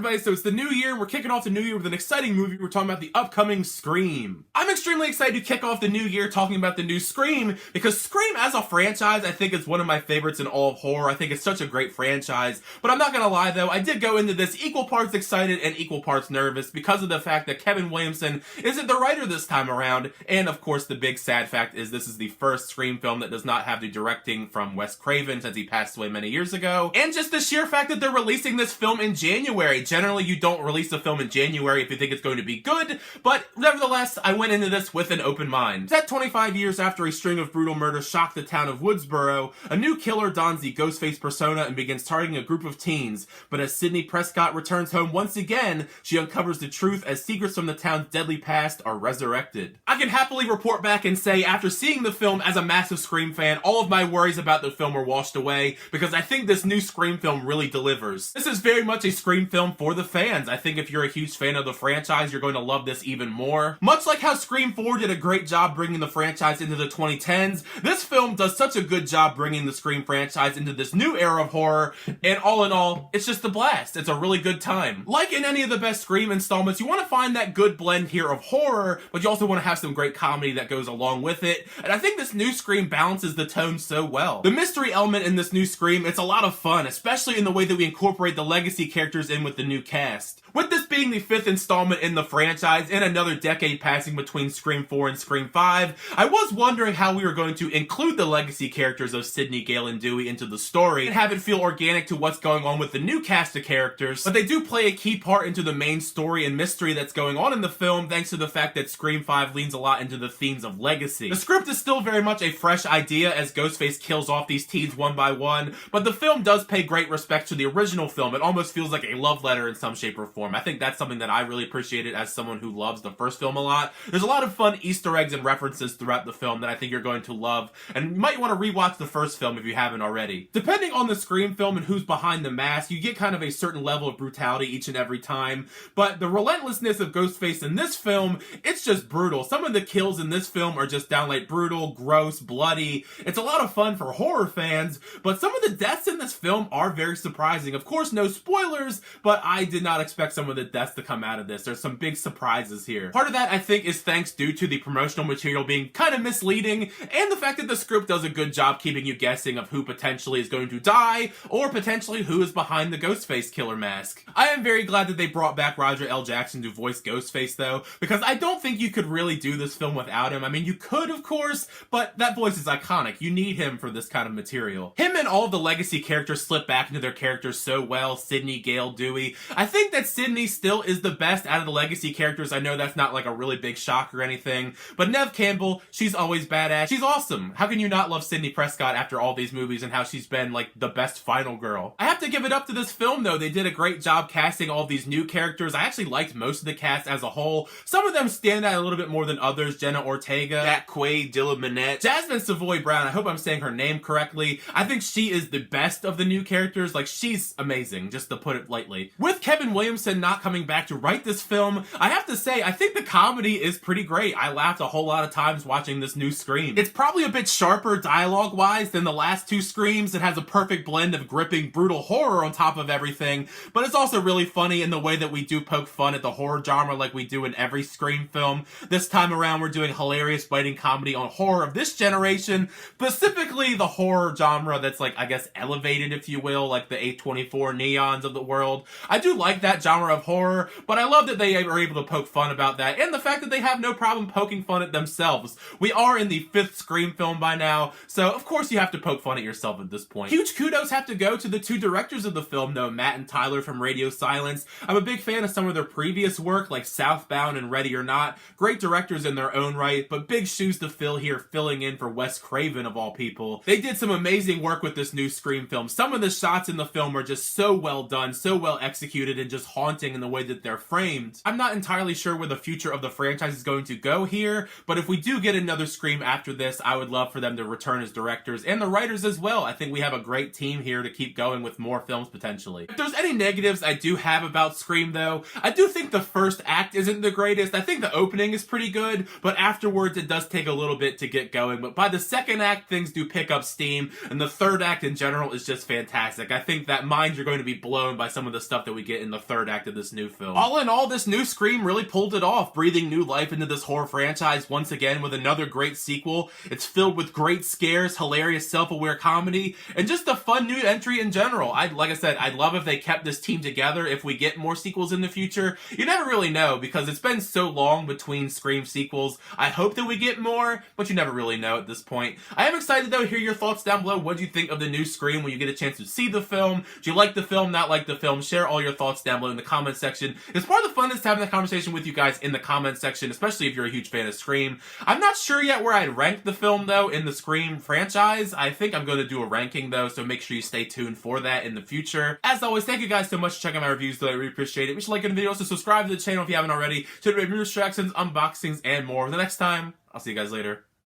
everybody, so it's the new year, and we're kicking off the new year with an exciting movie. We're talking about the upcoming Scream. I'm extremely excited to kick off the new year talking about the new Scream, because Scream as a franchise, I think is one of my favorites in all of horror. I think it's such a great franchise, but I'm not gonna lie though, I did go into this equal parts excited and equal parts nervous because of the fact that Kevin Williamson isn't the writer this time around, and of course the big sad fact is this is the first Scream film that does not have the directing from Wes Craven since he passed away many years ago, and just the sheer fact that they're releasing this film in January. Generally, you don't release a film in January if you think it's going to be good, but nevertheless, I went into this with an open mind. Set 25 years after a string of brutal murders shocked the town of Woodsboro, a new killer dons the Ghostface persona and begins targeting a group of teens, but as Sidney Prescott returns home once again, she uncovers the truth as secrets from the town's deadly past are resurrected. I can happily report back and say, after seeing the film as a massive Scream fan, all of my worries about the film were washed away, because I think this new Scream film really delivers. This is very much a Scream film for the fans. I think if you're a huge fan of the franchise, you're going to love this even more. Much like how Scream 4 did a great job bringing the franchise into the 2010s, this film does such a good job bringing the Scream franchise into this new era of horror, and all in all, it's just a blast. It's a really good time. Like in any of the best Scream installments, you want to find that good blend here of horror, but you also want to have some great comedy that goes along with it, and I think this new Scream balances the tone so well. The mystery element in this new Scream, it's a lot of fun, especially in the way that we incorporate the legacy characters in with the new cast. With this being the 5th installment in the franchise and another decade passing between Scream 4 and Scream 5, I was wondering how we were going to include the legacy characters of Sidney, Gale, and Dewey into the story and have it feel organic to what's going on with the new cast of characters, but they do play a key part into the main story and mystery that's going on in the film thanks to the fact that Scream 5 leans a lot into the themes of legacy. The script is still very much a fresh idea as Ghostface kills off these teens one by one, but the film does pay great respect to the original film. It almost feels like a love letter in some shape or form. I think that's something that I really appreciated as someone who loves the first film a lot. There's a lot of fun Easter eggs and references throughout the film that I think you're going to love, and you might want to rewatch the first film if you haven't already. Depending on the Scream film and who's behind the mask, you get kind of a certain level of brutality each and every time, but the relentlessness of Ghostface in this film, it's just brutal. Some of the kills in this film are just downright brutal, gross, bloody. It's a lot of fun for horror fans, but some of the deaths in this film are very surprising. Of course, no spoilers, but I did not expect some of the deaths to come out of this. There's some big surprises here. Part of that, I think, is thanks due to the promotional material being kind of misleading, and the fact that the script does a good job keeping you guessing of who potentially is going to die, or potentially who is behind the Ghostface killer mask. I am very glad that they brought back Roger L. Jackson to voice Ghostface, though, because I don't think you could really do this film without him. I mean, you could, of course, but that voice is iconic. You need him for this kind of material. Him and all of the legacy characters slip back into their characters so well. Sidney, Gale, Dewey. I think that Sidney still is the best out of the legacy characters. I know that's not like a really big shock or anything, but Neve Campbell, she's always badass. She's awesome. How can you not love Sidney Prescott after all these movies and how she's been like the best final girl? I have to give it up to this film though. They did a great job casting all these new characters. I actually liked most of the cast as a whole. Some of them stand out a little bit more than others. Jenna Ortega, Jack Quaid, Dylan Minnette, Jasmine Savoy Brown. I hope I'm saying her name correctly. I think she is the best of the new characters. Like, she's amazing, just to put it lightly. With Kevin Williamson not coming back to write this film, I have to say, I think the comedy is pretty great. I laughed a whole lot of times watching this new Scream. It's probably a bit sharper dialogue-wise than the last two Screams. It has a perfect blend of gripping, brutal horror on top of everything, but it's also really funny in the way that we do poke fun at the horror genre like we do in every Scream film. This time around, we're doing hilarious biting comedy on horror of this generation, specifically the horror genre that's like, I guess, elevated, if you will, like the A24 Neons of the world. I do like that genre of horror, but I love that they are able to poke fun about that, and the fact that they have no problem poking fun at themselves. We are in the 5th Scream film by now, so of course you have to poke fun at yourself at this point. Huge kudos have to go to the two directors of the film though, Matt and Tyler from Radio Silence. I'm a big fan of some of their previous work, like Southbound and Ready or Not. Great directors in their own right, but big shoes to fill here, filling in for Wes Craven of all people. They did some amazing work with this new Scream film. Some of the shots in the film are just so well done, so well executed, and just haunting in the way that they're framed. I'm not entirely sure where the future of the franchise is going to go here, but if we do get another Scream after this, I would love for them to return as directors and the writers as well. I think we have a great team here to keep going with more films potentially. If there's any negatives I do have about Scream though, I do think the first act isn't the greatest. I think the opening is pretty good, but afterwards it does take a little bit to get going. But by the second act, things do pick up steam, and the third act in general is just fantastic. I think that minds are going to be blown by some of the stuff that we get in the third act acted this new film. All in all, this new Scream really pulled it off, breathing new life into this horror franchise once again with another great sequel. It's filled with great scares, hilarious self-aware comedy, and just a fun new entry in general. Like I said, I'd love if they kept this team together if we get more sequels in the future. You never really know because it's been so long between Scream sequels. I hope that we get more, but you never really know at this point. I am excited though to hear your thoughts down below. What do you think of the new Scream when you get a chance to see the film? Do you like the film, not like the film? Share all your thoughts down below in the comment section. It's part of the fun is having the conversation with you guys in the comment section, especially if you're a huge fan of Scream. I'm not sure yet where I'd rank the film though in the Scream franchise. I think I'm going to do a ranking though, so make sure you stay tuned for that in the future. As always, thank you guys so much for checking out my reviews though. I really appreciate it. Make sure to like the video, also subscribe to the channel if you haven't already. To review reactions, unboxings, and more. The next time, I'll see you guys later.